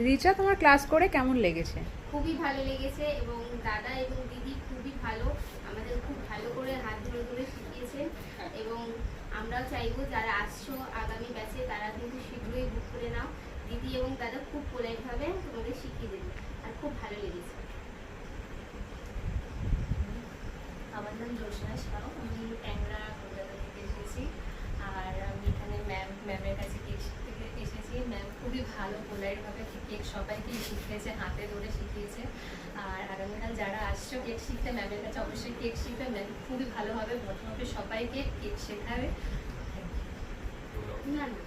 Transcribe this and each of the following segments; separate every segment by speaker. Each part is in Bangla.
Speaker 1: রিচা, তোমার ক্লাস করে কেমন লেগেছে?
Speaker 2: খুবই ভালো লেগেছে এবং দাদা এবং দিদি খুবই ভালো, আমাদের খুব ভালো করে হাত ধরে ধরে শিখিয়েছেন। এবং আমরাও চাইবো যারা আসছো আগামী ব্যাচে তারা কিন্তু শীঘ্রই বুক করে নাও। দিদি এবং দাদা খুব পোলাইটভাবে তোমাদের শিখিয়ে দেবে আর খুব ভালো লেগেছে।
Speaker 3: আমার নাম জোসনা সাউ, আমি ট্যাংরা কলকাতা থেকে এসেছি। আর আমি এখানে ম্যামের কাছে কেক শিখতে এসেছি। ম্যাম খুবই ভালো পোলাইটভাবে কেক সবাইকেই শিখিয়েছে, হাতে ধরে শিখিয়েছে। আর আগামীকাল যারা আসছো কেক শিখতে ম্যামের কাছে অবশ্যই কেক শিখবে। ম্যাম খুবই ভালোভাবে প্রথমে সবাইকে কেক শেখাবে।
Speaker 2: না না,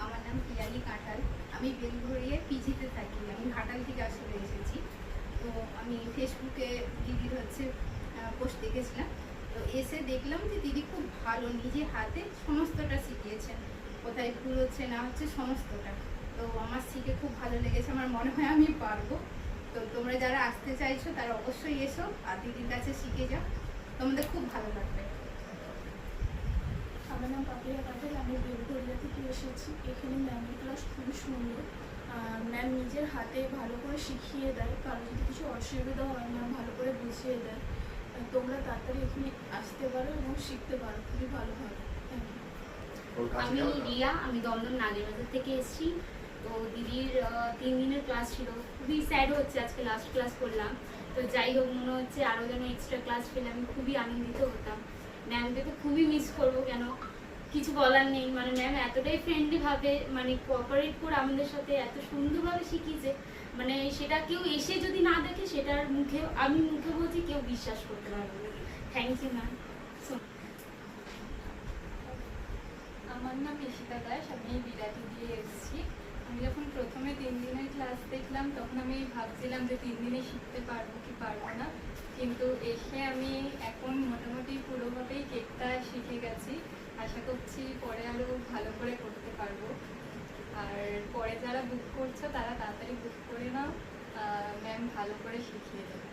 Speaker 4: আমার নাম পিয়ালি কাঁঠাল, আমি বেলঘরিয়ে পিজিতে থাকি। আমি ঘাটাল থেকে আসলে এসেছি। তো আমি ফেসবুকে দিদির পোস্ট দেখেছিলাম, তো এসে দেখলাম যে দিদি খুব ভালো নিজে হাতে সমস্তটা শিখিয়েছেন, কোথায় ভুল হচ্ছে না হচ্ছে সমস্তটা। তো আমার শিখে খুব ভালো লেগেছে, আমার মনে হয় আমি পারবো। তো তোমরা যারা আসতে চাইছো তারা অবশ্যই এসো আর দিদির কাছে শিখে যাও, তোমাদের খুব ভালো লাগবে।
Speaker 5: আমার নাম পাপিয়া পাটেল, আমি বেলঘরিয়া থেকে এসেছি। এখানে ম্যামের ক্লাস খুবই সুন্দর। ম্যাম নিজের হাতে ভালো করে শিখিয়ে দেয়, কারণ যদি কিছু অসুবিধা হয় ম্যাম ভালো করে বুঝিয়ে দেয়। তোমরা তাড়াতাড়ি এখানে আসতে পারো এবং শিখতে পারো, খুবই ভালোভাবে। Thank you.
Speaker 2: আমি রিয়া, আমি দমদম নাগেরবাজার থেকে এসেছি। তো দিদির 3 দিনের ক্লাস ছিল, খুবই স্যাড হচ্ছে আজকে লাস্ট ক্লাস করলাম। তো যাই হোক, মনে হচ্ছে আরও যেন এক্সট্রা ক্লাস পেলে আমি খুবই আনন্দিত হতাম। ম্যামকে তো খুবই মিস করবো, কেন কিছু বলার নেই। মানে ম্যাম এতটাই ফ্রেন্ডলিভাবে মানে কোঅপারেট করে আমাদের সাথে এত সুন্দরভাবে শিখিয়েছে, মানে সেটা কেউ এসে যদি না দেখে সেটার মুখে আমি মুখে বলছি কেউ বিশ্বাস করতে পারবে না। Thank you ma'am.
Speaker 6: আমার নাম ঈশিতা দাস, আমি বিরাটি দিয়ে এসেছি। আমি যখন প্রথমে 3 দিনের ক্লাস দেখলাম তখন আমি ভাবছিলাম যে 3 দিনে শিখতে পারবো কি পারবো না, কিন্তু এসে আমি এখন মোটামুটি পুরোভাবেই কেকটা শিখে গেছি। আশা করছি পরে আরও ভালো করে করতে পারবো। আর পরে যারা বুক করছো তারা তাড়াতাড়ি বুক করে নাও, ম্যাম ভালো করে শিখিয়ে দেবে।